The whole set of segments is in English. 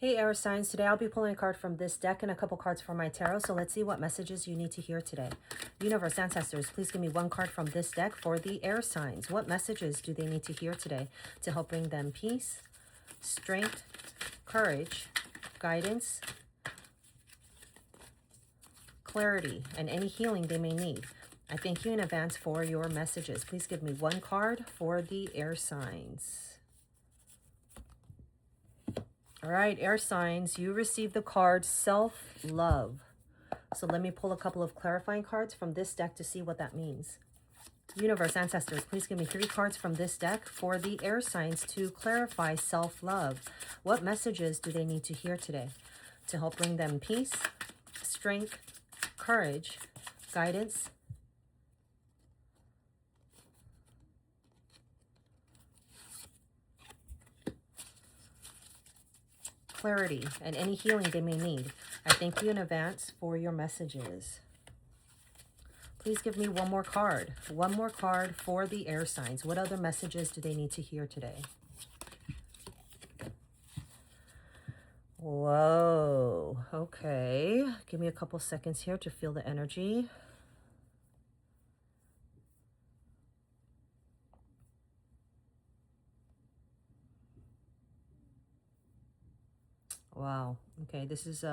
Hey, air signs. Today I'll be pulling a card from this deck and a couple cards from my tarot. So let's see what messages you need to hear today. Universe, ancestors, please give me one card from this deck for the air signs. What messages do they need to hear today to help bring them peace, strength, courage, guidance, clarity, and any healing they may need? I thank you in advance for your messages. Please give me one card for the air signs. All right, air signs, you received the card self-love. So let me pull a couple of clarifying cards from this deck to see what that means. Universe, ancestors, please give me 3 cards from this deck for the air signs to clarify self-love. What messages do they need to hear today to help bring them peace, strength, courage, guidance, clarity, and any healing they may need? I thank you in advance for your messages. Please give me one more card. One more card for the air signs. What other messages do they need to hear today? Whoa. Okay. Give me a couple seconds here to feel the energy. Wow. Okay. This is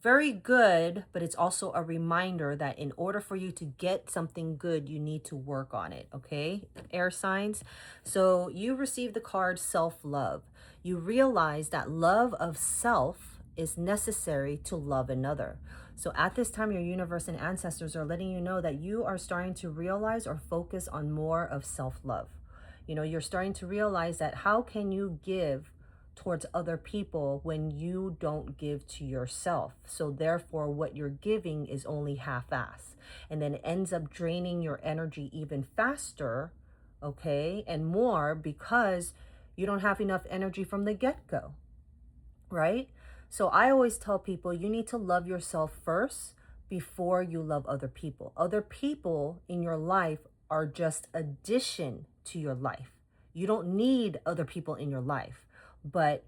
very good, but it's also a reminder that in order for you to get something good, you need to work on it. Okay, air signs. So you received the card self-love. You realize that love of self is necessary to love another. So at this time, your universe and ancestors are letting you know that you are starting to realize or focus on more of self-love. You know, you're starting to realize that how can you give towards other people when you don't give to yourself? So therefore what you're giving is only half-ass, and then it ends up draining your energy even faster, okay, and more, because you don't have enough energy from the get-go, right? So I always tell people you need to love yourself first before you love other people. Other people in your life are just addition to your life. You don't need other people in your life, but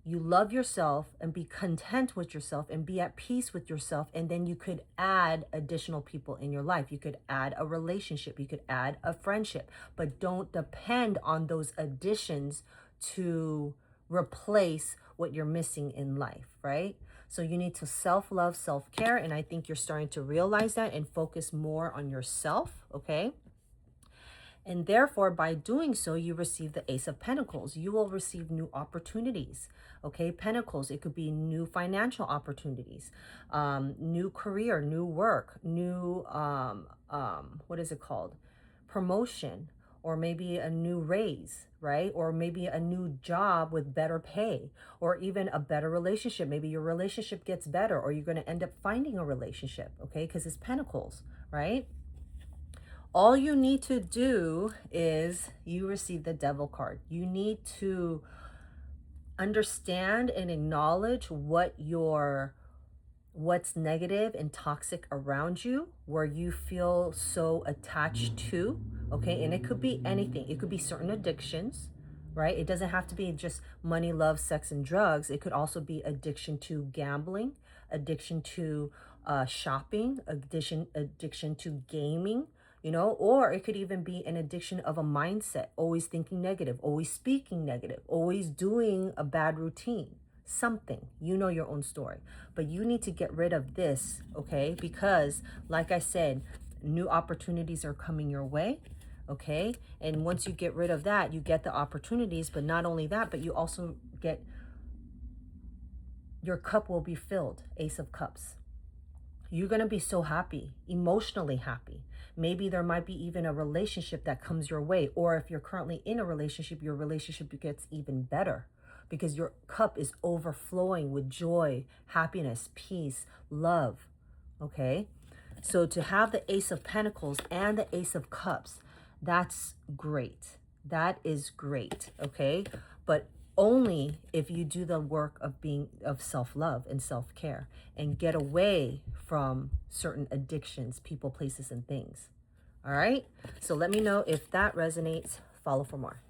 you love yourself and be content with yourself and be at peace with yourself. And then you could add additional people in your life. You could add a relationship. You could add a friendship, but don't depend on those additions to replace what you're missing in life, right? So you need to self-love, self-care. And I think you're starting to realize that and focus more on yourself, okay? And therefore, by doing so, you receive the Ace of Pentacles. You will receive new opportunities, okay? Pentacles, it could be new financial opportunities, new career, new work, new, what is it called? Promotion, or maybe a new raise, right? Or maybe a new job with better pay, or even a better relationship. Maybe your relationship gets better, or you're going to end up finding a relationship, okay? Because it's Pentacles, right? All you need to do is you receive the Devil card. You need to understand and acknowledge what's negative and toxic around you, where you feel so attached to, okay? And it could be anything. It could be certain addictions, right? It doesn't have to be just money, love, sex, and drugs. It could also be addiction to gambling, addiction to shopping, addiction to gaming, you know, or it could even be an addiction of a mindset, always thinking negative, always speaking negative, always doing a bad routine, something. You know your own story, but you need to get rid of this, okay? Because like I said, new opportunities are coming your way, okay? And once you get rid of that, you get the opportunities, but not only that, but you also get, your cup will be filled, Ace of Cups. You're going to be so happy, emotionally happy. Maybe there might be even a relationship that comes your way. Or if you're currently in a relationship, your relationship gets even better because your cup is overflowing with joy, happiness, peace, love. Okay? So to have the Ace of Pentacles and the Ace of Cups, that's great. That is great. Okay? But only if you do the work of self-love and self-care and get away from certain addictions, people, places, and things. All right? So let me know if that resonates. Follow for more.